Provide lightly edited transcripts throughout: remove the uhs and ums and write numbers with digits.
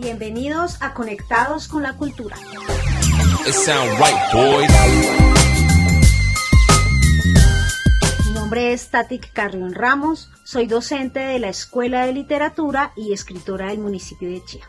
Bienvenidos a Conectados con la Cultura. It sound right, boys. Mi nombre es Tatic Carrión Ramos, soy docente de la Escuela de Literatura y escritora del municipio de Chía.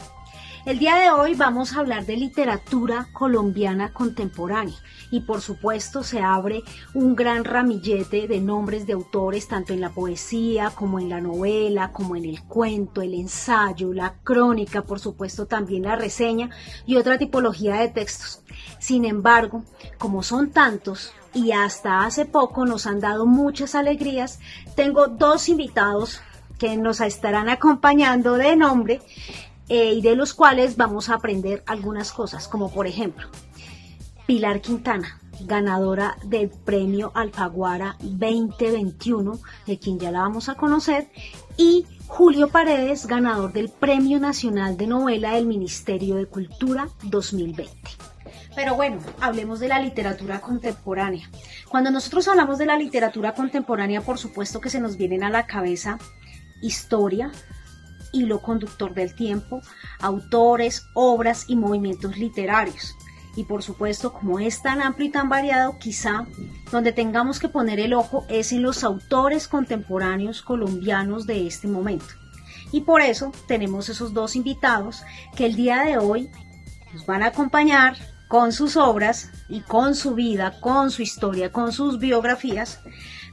El día de hoy vamos a hablar de literatura colombiana contemporánea y por supuesto se abre un gran ramillete de nombres de autores tanto en la poesía como en la novela, como en el cuento, el ensayo, la crónica, por supuesto también la reseña y otra tipología de textos. Sin embargo, como son tantos y hasta hace poco nos han dado muchas alegrías, tengo dos invitados que nos estarán acompañando de nombre y de los cuales vamos a aprender algunas cosas, como por ejemplo, Pilar Quintana, ganadora del Premio Alfaguara 2021, de quien ya la vamos a conocer, y Julio Paredes, ganador del Premio Nacional de Novela del Ministerio de Cultura 2020. Pero bueno, hablemos de la literatura contemporánea. Cuando nosotros hablamos de la literatura contemporánea, por supuesto que se nos vienen a la cabeza historia, hilo conductor del tiempo, autores, obras y movimientos literarios. Y por supuesto, como es tan amplio y tan variado, quizá donde tengamos que poner el ojo es en los autores contemporáneos colombianos de este momento. Y por eso tenemos esos dos invitados que el día de hoy nos van a acompañar con sus obras y con su vida, con su historia, con sus biografías,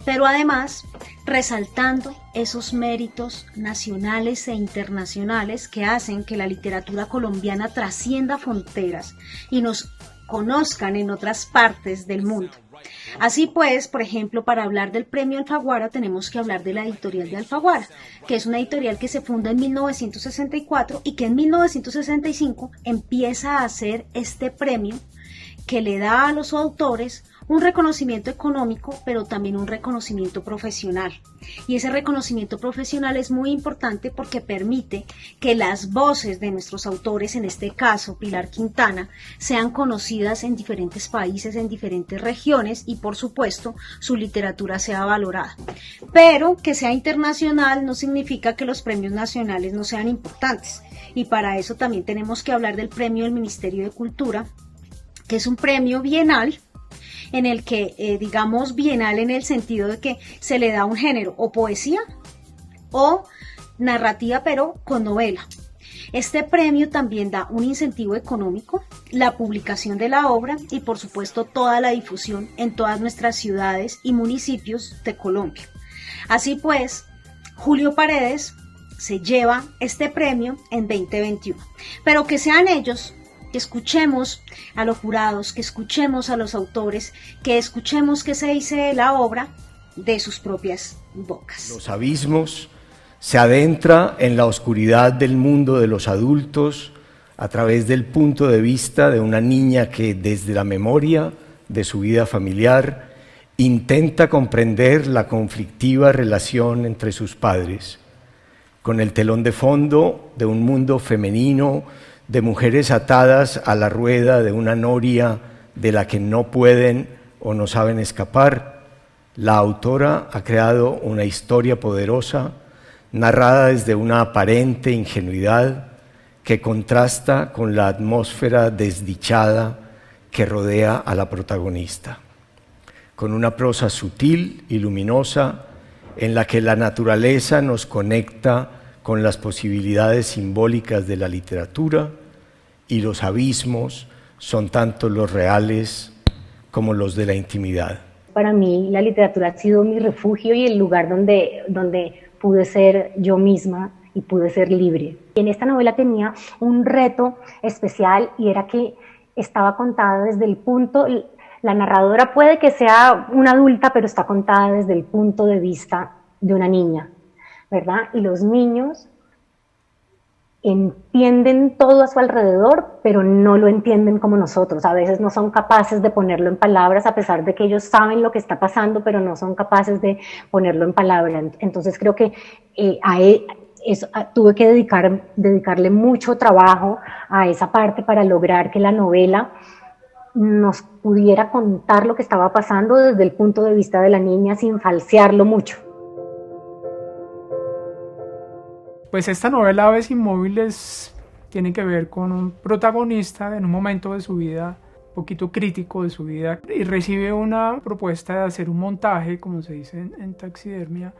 pero además resaltando esos méritos nacionales e internacionales que hacen que la literatura colombiana trascienda fronteras y nos conozcan en otras partes del mundo. Así pues, por ejemplo, para hablar del Premio Alfaguara tenemos que hablar de la editorial de Alfaguara, que es una editorial que se funda en 1964 y que en 1965 empieza a hacer este premio que le da a los autores un reconocimiento económico, pero también un reconocimiento profesional. Y ese reconocimiento profesional es muy importante porque permite que las voces de nuestros autores, en este caso Pilar Quintana, sean conocidas en diferentes países, en diferentes regiones y por supuesto su literatura sea valorada. Pero que sea internacional no significa que los premios nacionales no sean importantes. Y para eso también tenemos que hablar del premio del Ministerio de Cultura, que es un premio bienal en el que, digamos, bienal en el sentido de que se le da un género o poesía o narrativa, pero con novela. Este premio también da un incentivo económico, la publicación de la obra y, por supuesto, toda la difusión en todas nuestras ciudades y municipios de Colombia. Así pues, Julio Paredes se lleva este premio en 2021, pero que sean ellos, que escuchemos a los jurados, que escuchemos a los autores, que escuchemos qué se dice de la obra de sus propias bocas. Los abismos se adentra en la oscuridad del mundo de los adultos a través del punto de vista de una niña que desde la memoria de su vida familiar intenta comprender la conflictiva relación entre sus padres, con el telón de fondo de un mundo femenino de mujeres atadas a la rueda de una noria de la que no pueden o no saben escapar. La autora ha creado una historia poderosa, narrada desde una aparente ingenuidad que contrasta con la atmósfera desdichada que rodea a la protagonista, con una prosa sutil y luminosa en la que la naturaleza nos conecta con las posibilidades simbólicas de la literatura y los abismos son tanto los reales como los de la intimidad. Para mí la literatura ha sido mi refugio y el lugar donde pude ser yo misma y pude ser libre. Y en esta novela tenía un reto especial y era que estaba contada desde el punto, la narradora puede que sea una adulta, pero está contada desde el punto de vista de una niña, ¿verdad? Y los niños entienden todo a su alrededor, pero no lo entienden como nosotros. A veces no son capaces de ponerlo en palabras, a pesar de que ellos saben lo que está pasando, pero no son capaces de ponerlo en palabras. Entonces creo que tuve que dedicarle mucho trabajo a esa parte para lograr que la novela nos pudiera contar lo que estaba pasando desde el punto de vista de la niña sin falsearlo mucho. Pues esta novela Aves Inmóviles Tiene que ver con un protagonista en un momento de su vida, un poquito crítico de su vida, y recibe una propuesta de hacer un montaje, como se dice en taxidermia,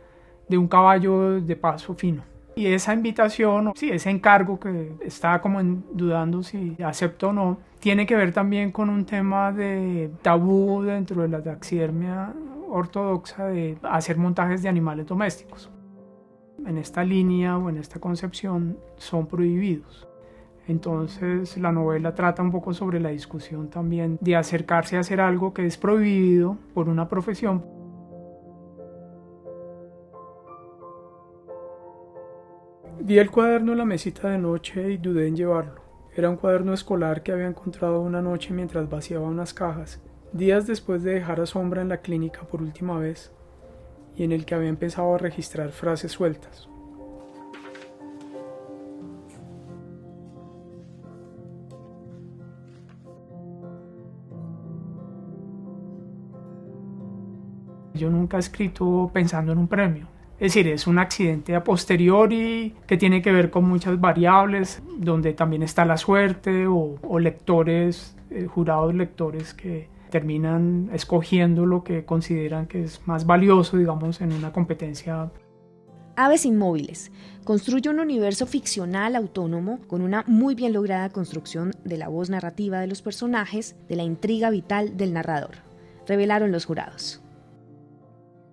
de un caballo de paso fino. Y esa invitación, sí, ese encargo que está como dudando si acepto o no, tiene que ver también con un tema de tabú dentro de la taxidermia ortodoxa de hacer montajes de animales domésticos. En esta línea o en esta concepción son prohibidos. Entonces la novela trata un poco sobre la discusión también de acercarse a hacer algo que es prohibido por una profesión. Vi el cuaderno en la mesita de noche y dudé en llevarlo. Era un cuaderno escolar que había encontrado una noche mientras vaciaba unas cajas, días después de dejar a Sombra en la clínica por última vez, y en el que había empezado a registrar frases sueltas. Yo nunca he escrito pensando en un premio. Es decir, es un accidente a posteriori que tiene que ver con muchas variables, donde también está la suerte o lectores, jurados lectores que terminan escogiendo lo que consideran que es más valioso, digamos, en una competencia. Aves Inmóviles construye un universo ficcional autónomo con una muy bien lograda construcción de la voz narrativa de los personajes, de la intriga vital del narrador, revelaron los jurados.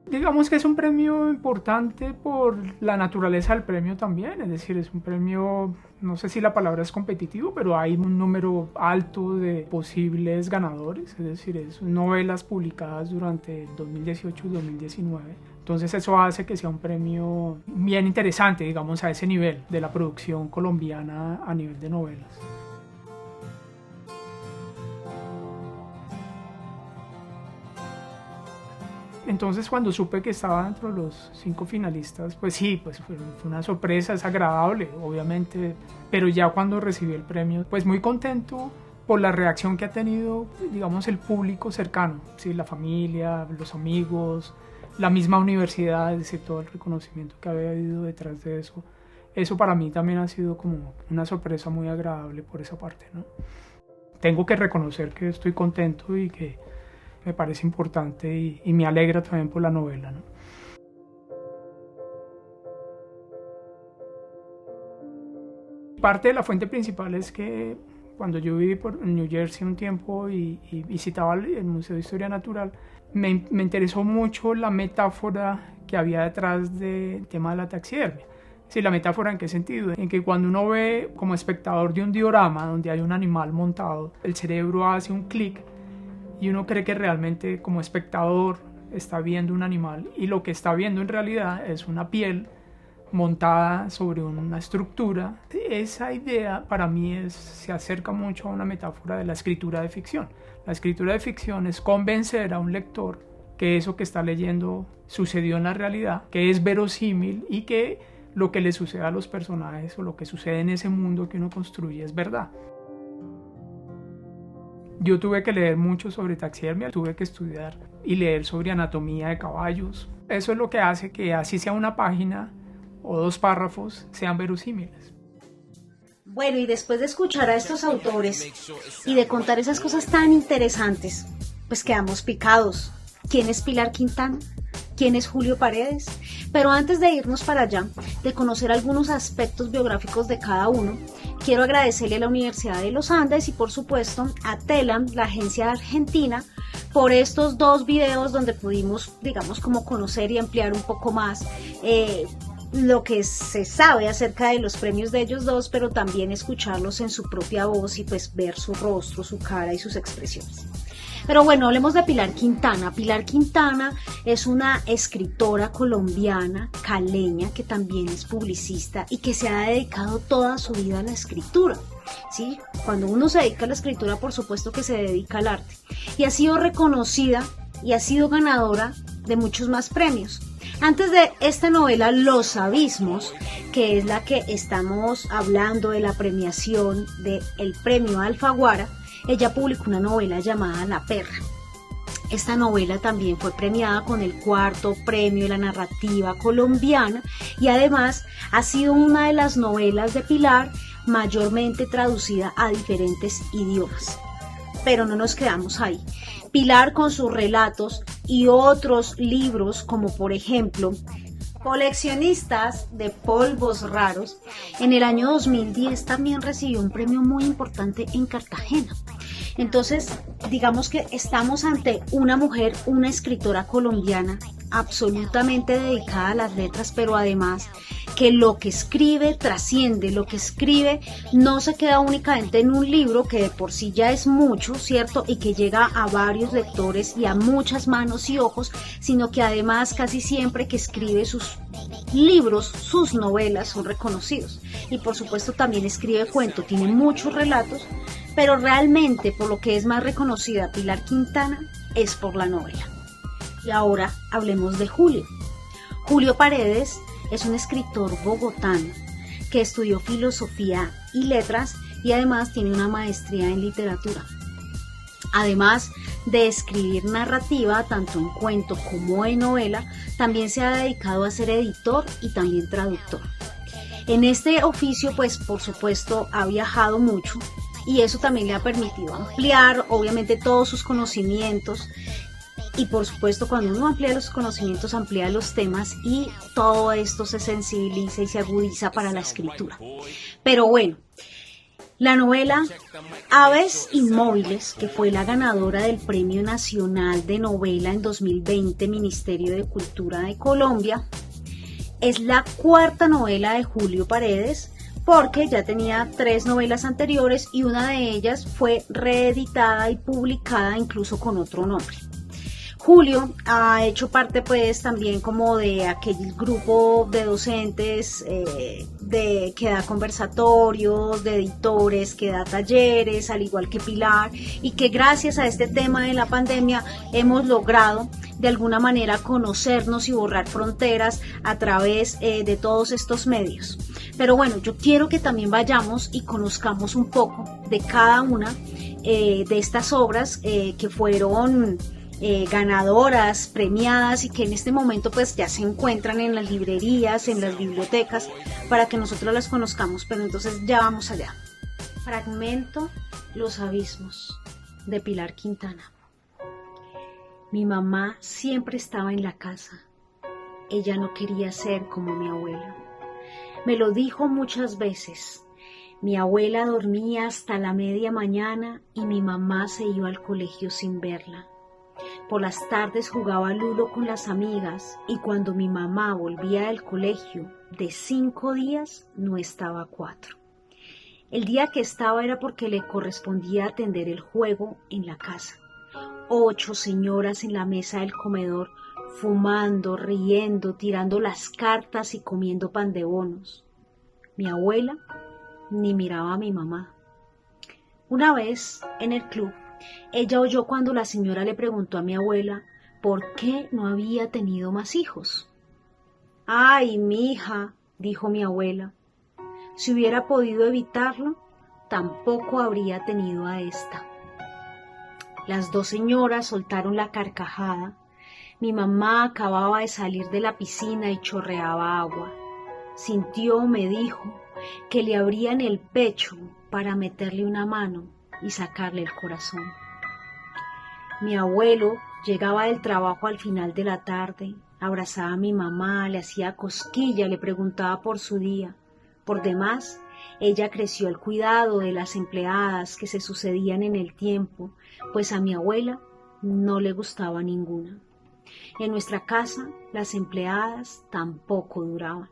Digamos que es un premio importante por la naturaleza del premio también, es decir, es un premio, no sé si la palabra es competitivo, pero hay un número alto de posibles ganadores, es decir, es novelas publicadas durante el 2018 y 2019. Entonces eso hace que sea un premio bien interesante, digamos, a ese nivel de la producción colombiana a nivel de novelas. Entonces cuando supe que estaba dentro de los 5 finalistas, pues sí, pues fue una sorpresa, es agradable, obviamente, pero ya cuando recibí el premio, pues muy contento por la reacción que ha tenido, digamos, el público cercano, ¿sí? La familia, los amigos, la misma universidad, es decir, todo el reconocimiento que había habido detrás de eso. Eso para mí también ha sido como una sorpresa muy agradable por esa parte, ¿no? Tengo que reconocer que estoy contento y que me parece importante y me alegra también por la novela, ¿no? Parte de la fuente principal es que cuando yo viví por New Jersey un tiempo y visitaba el Museo de Historia Natural, me interesó mucho la metáfora que había detrás del tema de la taxidermia. Sí, la metáfora ¿en qué sentido? En que cuando uno ve como espectador de un diorama donde hay un animal montado, el cerebro hace un clic y uno cree que realmente como espectador está viendo un animal y lo que está viendo en realidad es una piel montada sobre una estructura. Esa idea para mí se acerca mucho a una metáfora de la escritura de ficción. La escritura de ficción es convencer a un lector que eso que está leyendo sucedió en la realidad, que es verosímil y que lo que le sucede a los personajes o lo que sucede en ese mundo que uno construye es verdad. Yo tuve que leer mucho sobre taxidermia, tuve que estudiar y leer sobre anatomía de caballos. Eso es lo que hace que así sea una página o 2 párrafos sean verosímiles. Bueno, y después de escuchar a estos autores y de contar esas cosas tan interesantes, pues quedamos picados. ¿Quién es Pilar Quintana? ¿Quién es Julio Paredes? Pero antes de irnos para allá, de conocer algunos aspectos biográficos de cada uno, quiero agradecerle a la Universidad de los Andes y por supuesto a TELAM, la agencia argentina, por estos 2 videos donde pudimos, digamos, como conocer y ampliar un poco más lo que se sabe acerca de los premios de ellos 2, pero también escucharlos en su propia voz y pues ver su rostro, su cara y sus expresiones. Pero bueno, hablemos de Pilar Quintana. Pilar Quintana es una escritora colombiana, caleña, que también es publicista y que se ha dedicado toda su vida a la escritura. ¿Sí? Cuando uno se dedica a la escritura, por supuesto que se dedica al arte. Y ha sido reconocida y ha sido ganadora de muchos más premios. Antes de esta novela, Los Abismos, que es la que estamos hablando de la premiación del premio Alfaguara, ella publicó una novela llamada La Perra. Esta novela también fue premiada con el 4º premio de la narrativa colombiana y además ha sido una de las novelas de Pilar mayormente traducida a diferentes idiomas. Pero no nos quedamos ahí. Pilar, con sus relatos y otros libros, como por ejemplo Coleccionistas de polvos raros, en el año 2010 también recibió un premio muy importante en Cartagena. Entonces, digamos que estamos ante una mujer, una escritora colombiana absolutamente dedicada a las letras, pero además que lo que escribe trasciende, lo que escribe no se queda únicamente en un libro, que de por sí ya es mucho, ¿cierto? Y que llega a varios lectores y a muchas manos y ojos, sino que además casi siempre que escribe sus libros, sus novelas son reconocidos. Y por supuesto también escribe cuento, tiene muchos relatos, pero realmente por lo que es más reconocida Pilar Quintana es por la novela. Y ahora hablemos de Julio. Julio Paredes es un escritor bogotano que estudió filosofía y letras y además tiene una maestría en literatura. Además de escribir narrativa, tanto en cuento como en novela, también se ha dedicado a ser editor y también traductor. En este oficio, pues por supuesto, ha viajado mucho y eso también le ha permitido ampliar, obviamente, todos sus conocimientos. Y por supuesto, cuando uno amplía los conocimientos, amplía los temas y todo esto se sensibiliza y se agudiza para la escritura. Pero bueno, la novela Aves Inmóviles, que fue la ganadora del Premio Nacional de Novela en 2020, Ministerio de Cultura de Colombia, es la cuarta novela de Julio Paredes, porque ya tenía 3 novelas anteriores y una de ellas fue reeditada y publicada incluso con otro nombre. Julio ha hecho parte pues también como de aquel grupo de docentes que da conversatorios, de editores, que da talleres, al igual que Pilar, y que gracias a este tema de la pandemia hemos logrado de alguna manera conocernos y borrar fronteras a través de todos estos medios. Pero bueno, yo quiero que también vayamos y conozcamos un poco de cada una de estas obras que fueron ganadoras, premiadas y que en este momento pues ya se encuentran en las librerías, en las bibliotecas, para que nosotros las conozcamos. Pero entonces ya vamos allá. Fragmento Los abismos, de Pilar Quintana. Mi mamá siempre estaba en la casa. Ella no quería ser como mi abuela. Me lo dijo muchas veces. Mi abuela dormía hasta la media mañana y mi mamá se iba al colegio sin verla. Por las tardes jugaba ludo con las amigas y cuando mi mamá volvía del colegio, de 5 días no estaba 4. El día que estaba era porque le correspondía atender el juego en la casa. 8 señoras en la mesa del comedor, fumando, riendo, tirando las cartas y comiendo pan de bonos. Mi abuela ni miraba a mi mamá. Una vez, en el club, ella oyó cuando la señora le preguntó a mi abuela por qué no había tenido más hijos. «Ay, mija», dijo mi abuela, «si hubiera podido evitarlo, tampoco habría tenido a esta». Las 2 señoras soltaron la carcajada. Mi mamá acababa de salir de la piscina y chorreaba agua. Sintió, me dijo, que le abrían el pecho para meterle una mano y sacarle el corazón. Mi abuelo llegaba del trabajo al final de la tarde, abrazaba a mi mamá, le hacía cosquilla, le preguntaba por su día. Por demás, ella creció al cuidado de las empleadas que se sucedían en el tiempo, pues a mi abuela no le gustaba ninguna. En nuestra casa, las empleadas tampoco duraban.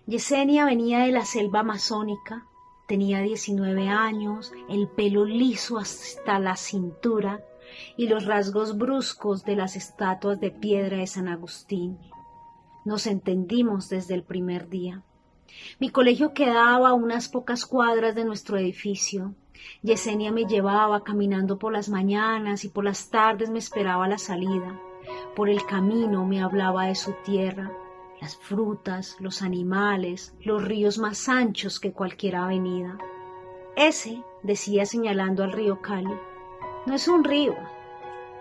Yesenia venía de la selva amazónica, tenía 19 años, el pelo liso hasta la cintura y los rasgos bruscos de las estatuas de piedra de San Agustín. Nos entendimos desde el primer día. Mi colegio quedaba a unas pocas cuadras de nuestro edificio. Yesenia me llevaba caminando por las mañanas y por las tardes me esperaba a la salida. Por el camino me hablaba de su tierra, las frutas, los animales, los ríos más anchos que cualquier avenida. Ese, decía señalando al río Cali, no es un río,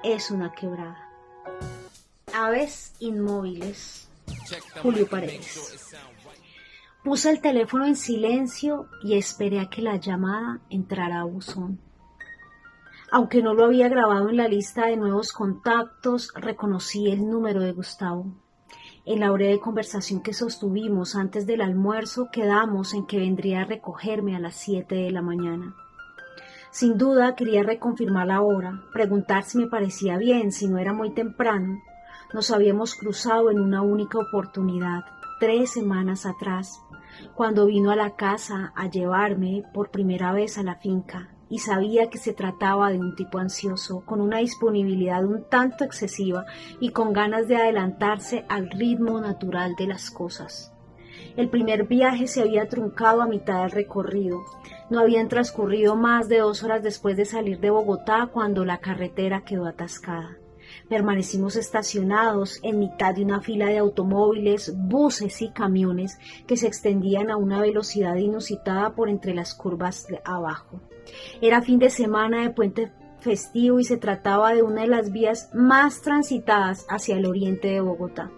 es una quebrada. Aves Inmóviles, Julio Paredes. Puse el teléfono en silencio y esperé a que la llamada entrara a buzón. Aunque no lo había grabado en la lista de nuevos contactos, reconocí el número de Gustavo. En la breve conversación que sostuvimos antes del almuerzo, quedamos en que vendría a recogerme a las 7 de la mañana. Sin duda quería reconfirmar la hora, preguntar si me parecía bien, si no era muy temprano. Nos habíamos cruzado en una única oportunidad, 3 semanas atrás, cuando vino a la casa a llevarme por primera vez a la finca, y sabía que se trataba de un tipo ansioso, con una disponibilidad un tanto excesiva y con ganas de adelantarse al ritmo natural de las cosas. El primer viaje se había truncado a mitad del recorrido. No habían transcurrido más de 2 horas después de salir de Bogotá cuando la carretera quedó atascada. Permanecimos estacionados en mitad de una fila de automóviles, buses y camiones que se extendían a una velocidad inusitada por entre las curvas de abajo. Era fin de semana de puente festivo y se trataba de una de las vías más transitadas hacia el oriente de Bogotá.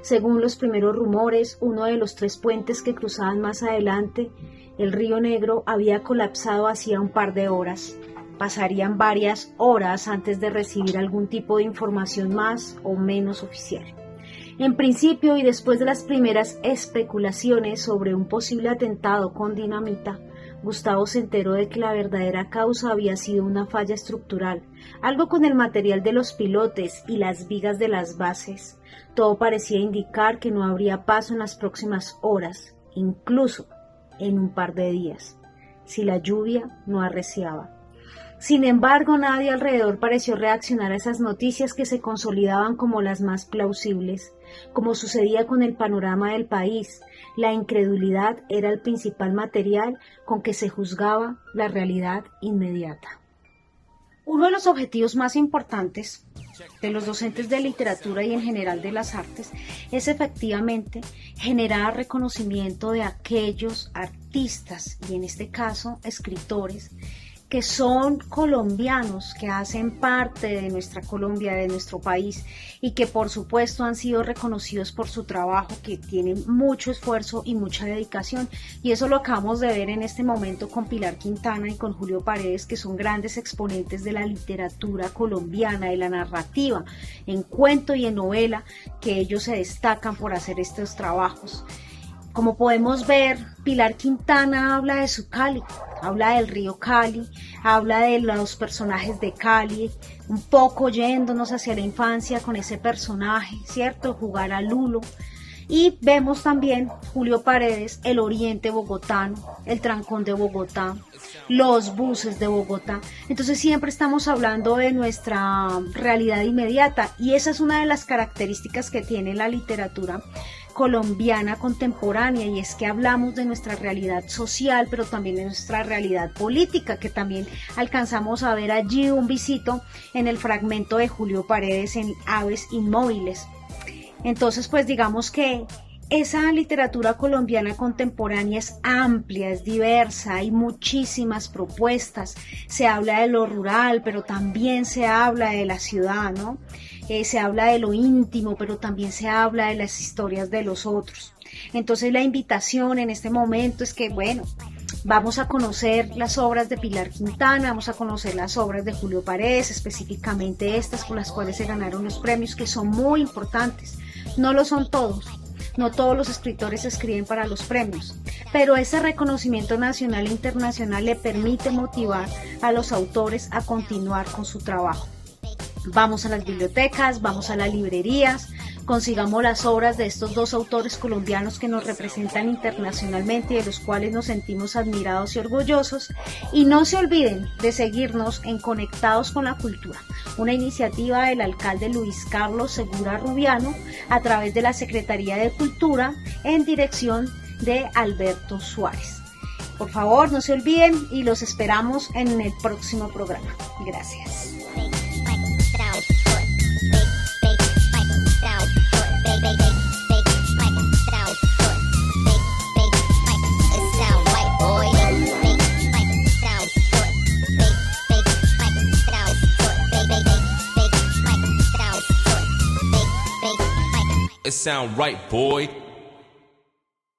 Según los primeros rumores, uno de los 3 puentes que cruzaban más adelante, el Río Negro, había colapsado hacía un par de horas. Pasarían varias horas antes de recibir algún tipo de información más o menos oficial. En principio, y después de las primeras especulaciones sobre un posible atentado con dinamita, Gustavo se enteró de que la verdadera causa había sido una falla estructural, algo con el material de los pilotes y las vigas de las bases. Todo parecía indicar que no habría paso en las próximas horas, incluso en un par de días, si la lluvia no arreciaba. Sin embargo, nadie alrededor pareció reaccionar a esas noticias que se consolidaban como las más plausibles. Como sucedía con el panorama del país, la incredulidad era el principal material con que se juzgaba la realidad inmediata. Uno de los objetivos más importantes de los docentes de literatura y en general de las artes es efectivamente generar reconocimiento de aquellos artistas, y en este caso escritores, que son colombianos, que hacen parte de nuestra Colombia, de nuestro país, y que por supuesto han sido reconocidos por su trabajo, que tienen mucho esfuerzo y mucha dedicación, y eso lo acabamos de ver en este momento con Pilar Quintana y con Julio Paredes, que son grandes exponentes de la literatura colombiana, de la narrativa, en cuento y en novela, que ellos se destacan por hacer estos trabajos. Como podemos ver, Pilar Quintana habla de su Cali, habla del río Cali, habla de los personajes de Cali, un poco yéndonos hacia la infancia con ese personaje, ¿cierto? Jugar a Lulo. Y vemos también Julio Paredes, el oriente bogotano, el trancón de Bogotá, los buses de Bogotá. Entonces siempre estamos hablando de nuestra realidad inmediata, y esa es una de las características que tiene la literatura colombiana contemporánea, y es que hablamos de nuestra realidad social, pero también de nuestra realidad política, que también alcanzamos a ver allí un visito en el fragmento de Julio Paredes en Aves Inmóviles. Entonces, pues digamos que esa literatura colombiana contemporánea es amplia, es diversa, hay muchísimas propuestas. Se habla de lo rural, pero también se habla de la ciudad, ¿no? Se habla de lo íntimo, pero también se habla de las historias de los otros. Entonces la invitación en este momento es que, bueno, vamos a conocer las obras de Pilar Quintana, vamos a conocer las obras de Julio Paredes, específicamente estas por las cuales se ganaron los premios, que son muy importantes. No lo son todos. No todos los escritores escriben para los premios, pero ese reconocimiento nacional e internacional le permite motivar a los autores a continuar con su trabajo. Vamos a las bibliotecas, vamos a las librerías, consigamos las obras de estos 2 autores colombianos que nos representan internacionalmente y de los cuales nos sentimos admirados y orgullosos, y no se olviden de seguirnos en Conectados con la Cultura, una iniciativa del alcalde Luis Carlos Segura Rubiano a través de la Secretaría de Cultura en dirección de Alberto Suárez. Por favor, no se olviden y los esperamos en el próximo programa. Gracias. It sound right, boy.